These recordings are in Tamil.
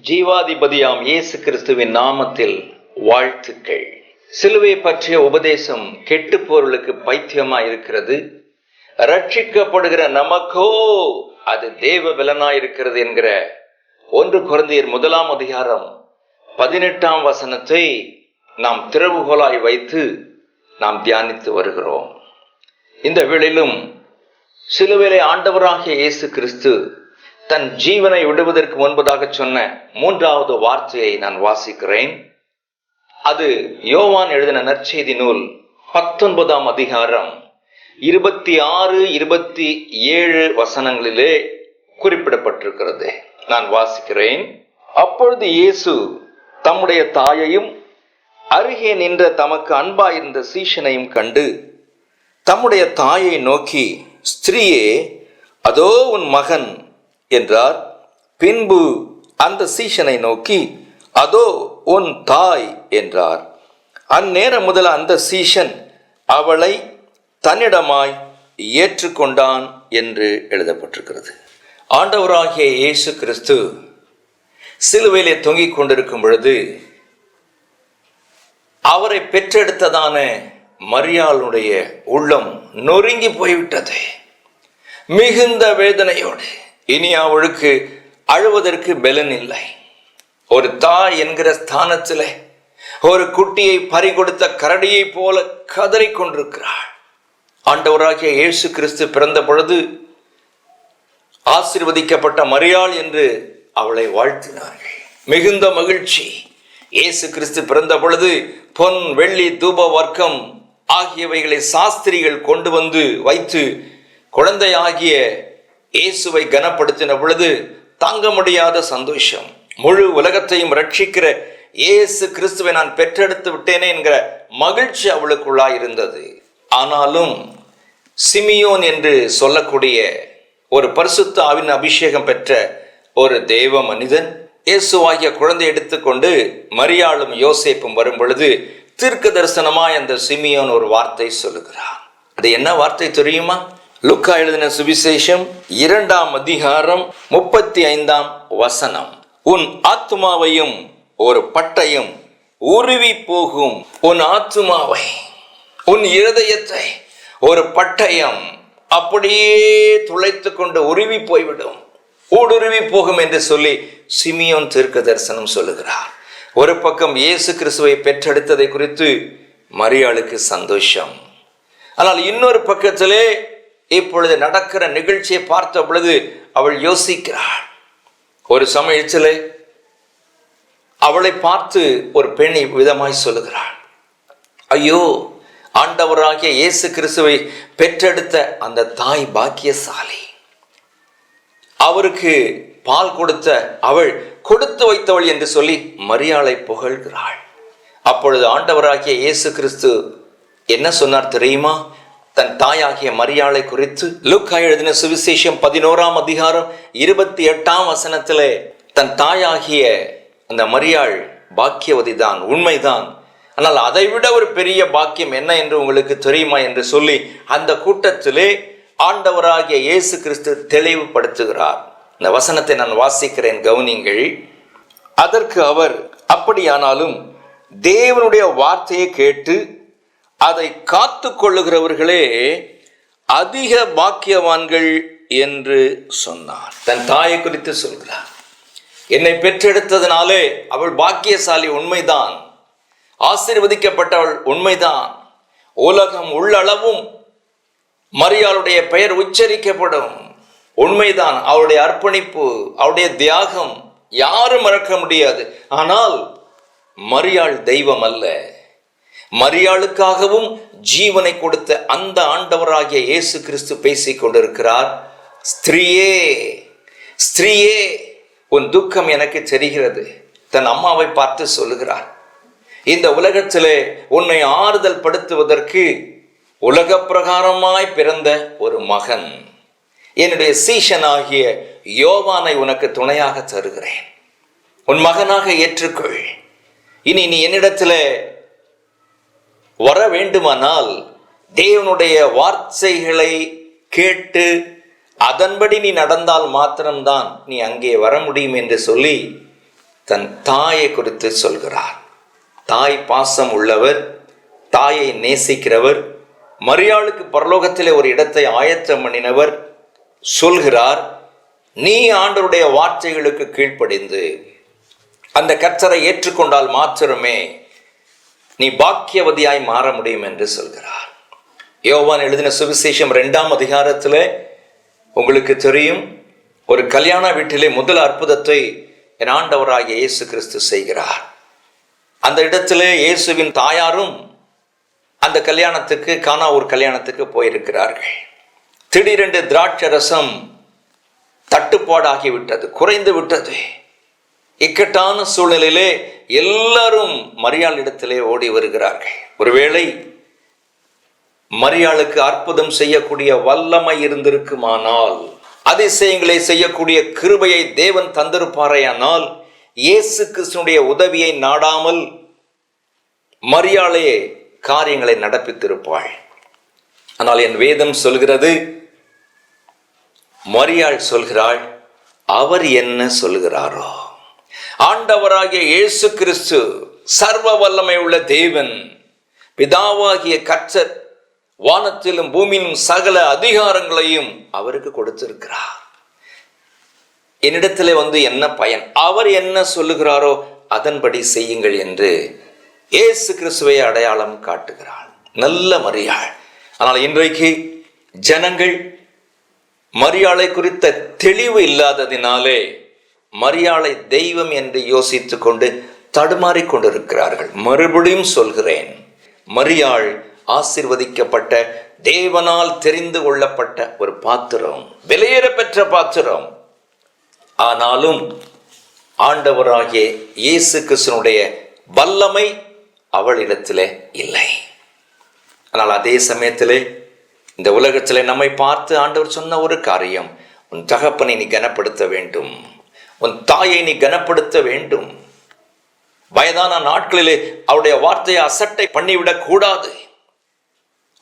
ஜீவாதிபதியாம் இயேசு கிறிஸ்துவின் நாமத்தில் வாழ்த்துக்கள். சிலுவை பற்றிய உபதேசம் கெட்டு போர்களுக்கு பைத்தியமா இருக்கிறது. ரட்சிக்கப்படுகிற நமக்கோ அது தேவ பலனாயிருக்கிறது என்கிற 1 கொரிந்தியர் 1 அதிகாரம் 18 வசனத்தை நாம் திறவுகோலாய் வைத்து நாம் தியானித்து வருகிறோம். இந்த வேளையிலும் சிலுவையிலே ஆண்டவராகிய இயேசு கிறிஸ்து தன் ஜீவனை விடுவதற்கு முன்பதாக சொன்ன 3வது வார்த்தையை நான் வாசிக்கிறேன். அது யோவான் எழுதின நற்செய்தி நூல் 19 அதிகாரம் 26, 27 வசனங்களிலே குறிப்பிடப்பட்டிருக்கிறது. நான் வாசிக்கிறேன். அப்பொழுது இயேசு தம்முடைய தாயையும் அருகே நின்ற தமக்கு அன்பாயிருந்த சீஷனையும் கண்டு தம்முடைய தாயை நோக்கி, ஸ்திரீயே, அதோ உன் மகன் என்றார். பின்பு அந்த சீஷனை நோக்கி, அதோ உன் தாய் என்றார். அந்நேரம் முதல் அந்த சீஷன் அவளை தன்னிடமாய் ஏற்றுக்கொண்டான் என்று எழுதப்பட்டிருக்கிறது. ஆண்டவராகிய இயேசு கிறிஸ்து சிலுவையிலே தொங்கிக் கொண்டிருக்கும் பொழுது அவரை பெற்றெடுத்ததான மரியாளுடைய உள்ளம் நொறுங்கி போய்விட்டது. மிகுந்த வேதனையோடு இனி அவளுக்கு அழுவதற்கு பலன் இல்லை. ஒரு தாய் என்கிற ஸ்தானத்திலே ஒரு குட்டியை பறிகொடுத்த கரடியை போல கதறிக் கொண்டிருக்கிறாள். ஆண்டவராகிய இயேசு கிறிஸ்து பிறந்த பொழுது ஆசீர்வதிக்கப்பட்ட மரியாள் என்று அவளை வாழ்த்தினார்கள். மிகுந்த மகிழ்ச்சி. இயேசு கிறிஸ்து பிறந்த பொழுது பொன், வெள்ளி, தூப வர்க்கம் ஆகியவைகளை சாஸ்திரிகள் கொண்டு வந்து வைத்து குழந்தையாகிய இயேசுவை கனப்படுத்தின பொழுது தாங்க முடியாத சந்தோஷம். முழு உலகத்தையும் ரட்சிக்கிற இயேசு கிறிஸ்துவை நான் பெற்றெடுத்து விட்டேனே என்கிற மகிழ்ச்சி அவளுக்குள்ளாய் இருந்தது. ஆனாலும் சிமியோன் என்று சொல்லக்கூடிய ஒரு பரிசுத்த ஆவின் அபிஷேகம் பெற்ற ஒரு தேவ மனிதன் இயேசுவாகிய குழந்தை எடுத்துக்கொண்டு மரியாளும் யோசேப்பும் வரும் பொழுது தீர்க்க தரிசனமாய் அந்த சிமியோன் ஒரு வார்த்தை சொல்லுகிறான். அது என்ன வார்த்தை தெரியுமா? லூக்கா எழுதின சுவிசேஷம் 2 அதிகாரம் 35 வசனம். உன் ஆத்துமாவையும் ஒரு பட்டயம் உருவி போகும். உன் ஆத்துமாவை, உன் இருதயத்தை ஒரு பட்டயம் அப்படியே துளைத்து கொண்டு உருவி போய்விடும், ஊடுருவி போகும் என்று சொல்லி சிமியோன் தீர்க்க தரிசனம் சொல்லுகிறார். ஒரு பக்கம் இயேசு கிறிஸ்துவை பெற்றெடுத்ததை குறித்து மரியாளுக்கு சந்தோஷம். ஆனால் இன்னொரு பக்கத்திலே இப்பொழுது நடக்கிற நிகழ்ச்சியை பார்த்த பொழுது அவள் யோசிக்கிறாள். ஒரு சமயத்திலே அவளை பார்த்து ஒரு பெண் விதமாய் சொல்லுகிறாள், ஐயோ, ஆண்டவராகிய இயேசு கிறிஸ்துவை பெற்றெடுத்த அந்த தாய் பாக்கியசாலி. அவருக்கு பால் கொடுத்த அவள் கொடுத்து வைத்தவள் என்று சொல்லி மரியாளை புகழ்கிறாள். அப்பொழுது ஆண்டவராகிய இயேசு கிறிஸ்து என்ன சொன்னார் தெரியுமா? தன் தாயாகிய மரியாளை குறித்து லூக்கா எழுதின சுவிசேஷம் 11 அதிகாரம் 28 வசனத்திலே தன் தாயாகிய அந்த மரியாள் பாக்கியவதிதான், உண்மைதான். ஆனால் அதைவிட ஒரு பெரிய பாக்கியம் என்ன என்று உங்களுக்கு தெரியுமா என்று சொல்லி அந்த கூட்டத்திலே ஆண்டவராகிய இயேசு கிறிஸ்து தெளிவுபடுத்துகிறார். இந்த வசனத்தை நான் வாசிக்கிறேன், கவனிங்கள். அதற்கு அவர், அப்படியானாலும் தேவனுடைய வார்த்தையை கேட்டு அதை காத்து கொள்ளுகிறவர்களே அதிக பாக்கியவான்கள் என்று சொன்னார். தன் தாயை குறித்து சொல்கிறார். என்னை பெற்றெடுத்ததினாலே அவள் பாக்கியசாலி, உண்மைதான். ஆசீர்வதிக்கப்பட்டவள், உண்மைதான். உலகம் உள்ளளவும் மரியாளுடைய பெயர் உச்சரிக்கப்படும், உண்மைதான். அவளுடைய அர்ப்பணிப்பு, அவளுடைய தியாகம் யாரும் மறக்க முடியாது. ஆனால் மரியாள் தெய்வம் அல்ல. மரியாளுக்காகவும் ஜீவனை கொடுத்த அந்த ஆண்டவராகிய இயேசு கிறிஸ்து பேசிக் கொண்டிருக்கிறார். ஸ்திரீயே, ஸ்திரீயே, உன் துக்கம் எனக்கு தெரிகிறது. தன் அம்மாவை பார்த்து சொல்லுகிறார், இந்த உலகத்திலே உன்னை ஆறுதல் படுத்துவதற்கு உலக பிரகாரமாய் பிறந்த ஒரு மகன், என்னுடைய சீஷனாகிய யோவானை உனக்கு துணையாக தருகிறேன். உன் மகனாக ஏற்றுக்கொள். இனி நீ என்னிடத்தில் வர வேண்டுமானால் தேவனுடைய வார்த்தைகளை கேட்டு அதன்படி நீ நடந்தால் மாத்திரம்தான் நீ அங்கே வர முடியும் என்று சொல்லி தன் தாயை குறித்து சொல்கிறார். தாய் பாசம் உள்ளவர், தாயை நேசிக்கிறவர், மரியாளுக்கு பரலோகத்திலே ஒரு இடத்தை ஆயத்தம் பண்ணினவர் சொல்கிறார், நீ ஆண்டவருடைய வார்த்தைகளுக்கு கீழ்ப்படிந்து அந்த கர்த்தரை ஏற்றுக்கொண்டால் மாத்திரமே நீ பாக்கியவதியாய் மாற முடியும் என்று சொல்கிறார். யோவான் எழுதின சுவிசேஷம் 2ஆம் அதிகாரத்தில் உங்களுக்கு தெரியும், ஒரு கல்யாண வீட்டிலே முதல் அற்புதத்தை என் ஆண்டவராகிய இயேசு கிறிஸ்து செய்கிறார். அந்த இடத்திலே இயேசுவின் தாயாரும் அந்த கல்யாணத்துக்கு, கானா ஒரு கல்யாணத்துக்கு போயிருக்கிறார்கள். திடீரென்று திராட்சை ரசம் தட்டுப்பாடாகிவிட்டது, குறைந்து விட்டது. இக்கட்டான சூழ்நிலையிலே எல்லாரும் மரியாள் இடத்திலே ஓடி வருகிறார்கள். ஒருவேளை மரியாளுக்கு அற்புதம் செய்யக்கூடிய வல்லமை இருந்திருக்குமானால், அதிசயங்களை செய்யக்கூடிய கிருபையை தேவன் தந்திருப்பாரையானால், இயேசு கிறிஸ்துவினுடைய உதவியை நாடாமல் மரியாளே காரியங்களை நடப்பித்திருப்பாள். ஆனால் என் வேதம் சொல்கிறது, மரியாள் சொல்கிறாள், அவர் என்ன சொல்கிறாரோ. ஆண்டவராகிய இயேசு கிறிஸ்து சர்வ வல்லமை உள்ள தேவன், பிதாவாகிய கர்த்தர் வானத்திலும் பூமியிலும் சகல அதிகாரங்களையும் அவருக்கு கொடுத்திருக்கிறார். என்னிடத்திலே வந்து என்ன பயன்? அவர் என்ன சொல்லுகிறாரோ அதன்படி செய்யுங்கள் என்று இயேசு கிறிஸ்துவை அடையாளம் காட்டுகிறார். நல்ல மரியாள். ஆனால் இன்றைக்கு ஜனங்கள் மரியாளை குறித்த தெளிவு இல்லாததினாலே மரியாளை தெய்வம் என்று யோசித்துக் கொண்டு தடுமாறிக் கொண்டிருக்கிறார்கள். மறுபடியும் சொல்கிறேன், மரியாள் ஆசீர்வதிக்கப்பட்ட, தேவனால் தெரிந்து கொள்ளப்பட்ட ஒரு பாத்திரம், விலையேற பெற்ற பாத்திரம். ஆனாலும் ஆண்டவராகிய இயேசு கிறிஸ்துவினுடைய வல்லமை அவளிடத்திலே இல்லை. ஆனால் அதே சமயத்திலே இந்த உலகத்திலே நம்மை பார்த்து ஆண்டவர் சொன்ன ஒரு காரியம், உன் தகப்பனை நீ கனப்படுத்த வேண்டும், உன் தாயை நீ கனப்படுத்த வேண்டும். வயதான நாட்களிலே அவருடைய வார்த்தையை அசட்டை பண்ணிவிடக் கூடாது.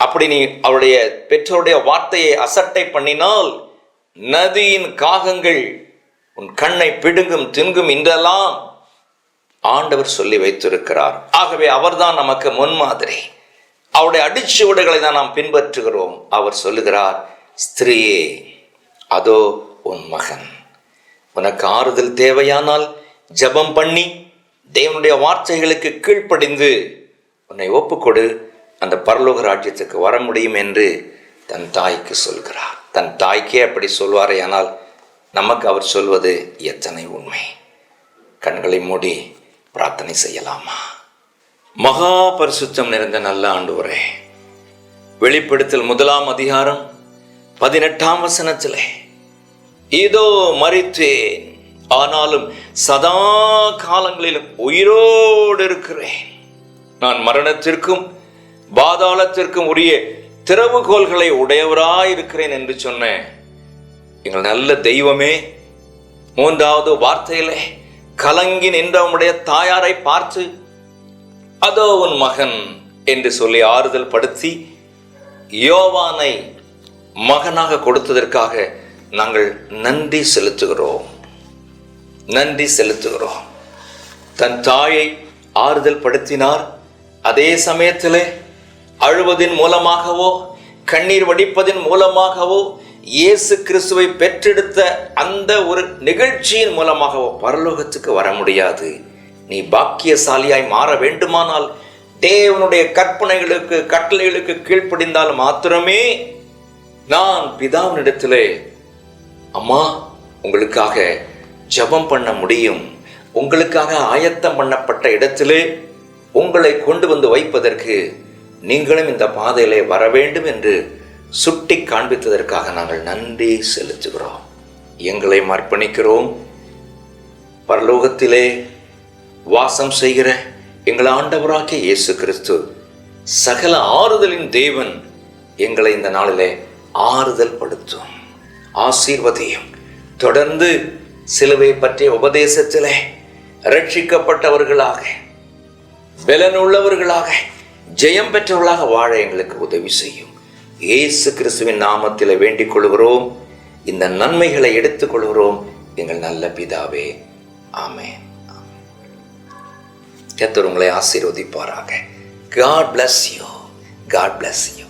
அப்படி நீ அவருடைய பெற்றோருடைய வார்த்தையை அசட்டை பண்ணினால் நதியின் காகங்கள் உன் கண்ணை பிடுங்கும் தின்கும் என்றெல்லாம் ஆண்டவர் சொல்லி வைத்திருக்கிறார். ஆகவே அவர்தான் நமக்கு முன்மாதிரி. அவருடைய அடிச்சுவடுகளை தான் நாம் பின்பற்றுகிறோம். அவர் சொல்லுகிறார், ஸ்திரீயே, அதோ உன் மகன். உனக்கு ஆறுதல் தேவையானால் ஜெபம் பண்ணி தேவனுடைய வார்த்தைகளுக்கு கீழ்ப்படிந்து உன்னை ஒப்புக்கொடு, அந்த பரலோக ராஜ்யத்துக்கு வர முடியும் என்று தன் தாய்க்கு சொல்கிறார். தன் தாய்க்கே அப்படி சொல்வாரே, ஆனால் நமக்கு அவர் சொல்வது எத்தனை உண்மை. கண்களை மூடி பிரார்த்தனை செய்யலாமா? மகா பரிசுத்தம் நிறைந்த நல்ல ஆண்டவரே, வெளிப்படுத்தல் 1ஆம் அதிகாரம் 18ஆம் வசனத்திலே, இதோ மரித்தேன், ஆனாலும் சதா காலங்களிலும் உயிரோடு இருக்கிறேன். நான் மரணத்திற்கும் பாதாளத்திற்கும் உரிய திறவுகோல்களை உடையவராயிருக்கிறேன் என்று சொன்ன எங்கள் நல்ல தெய்வமே, 3வது வார்த்தையிலே கலங்கி நின்ற உம்முடைய தாயாரை பார்த்து அதோ உன் மகன் என்று சொல்லி ஆறுதல் படுத்தி யோவானை மகனாக கொடுத்ததற்காக நாங்கள் நன்றி செலுத்துகிறோம். நன்றி செலுத்துகிறோம். தன் தாயை ஆறுதல் படுத்தினார். அதே சமயத்திலே அழுவதின் மூலமாகவோ கண்ணீர் வடிப்பதின் மூலமாகவோ இயேசு கிறிஸ்துவை பெற்றெடுத்த அந்த ஒரு நிகழ்ச்சியின் மூலமாகவோ பரலோகத்துக்கு வர முடியாது. நீ பாக்கியசாலியாய் மாற வேண்டுமானால் தேவனுடைய கற்பனைகளுக்கு கட்டளைகளுக்கு கீழ்ப்படிந்தால் மாத்திரமே நான் பிதாவினிடத்திலே அம்மா உங்களுக்காக ஜெபம் பண்ண முடியும், உங்களுக்காக ஆயத்தம் பண்ணப்பட்ட இடத்திலே உங்களை கொண்டு வந்து வைப்பதற்கு நீங்களும் இந்த பாதையிலே வர வேண்டும் என்று சுட்டி காண்பித்ததற்காக நாங்கள் நன்றி செலுத்துகிறோம். எங்களை அர்ப்பணிக்கிறோம். பரலோகத்திலே வாசம் செய்கிற எங்கள் ஆண்டவராகிய இயேசு கிறிஸ்து சகல ஆறுதலின் தேவன் எங்களை இந்த நாளிலே ஆறுதல் படுத்தும், ஆசீர்வதியும். தொடர்ந்து சிலுவை பற்றிய உபதேசத்திலே ரட்சிக்கப்பட்டவர்களாக, பலனுள்ளவர்களாக, ஜெயம் பெற்றவர்களாக வாழ எங்களுக்கு உதவி செய்யும். இயேசு கிறிஸ்துவின் நாமத்தில் வேண்டிக் கொள்கிறோம். இந்த நன்மைகளை எடுத்துக் கொள்கிறோம் எங்கள் நல்ல பிதாவே. ஆமென். கர்த்தர் உங்களை ஆசீர்வதிப்பாராக. God bless you. God bless you.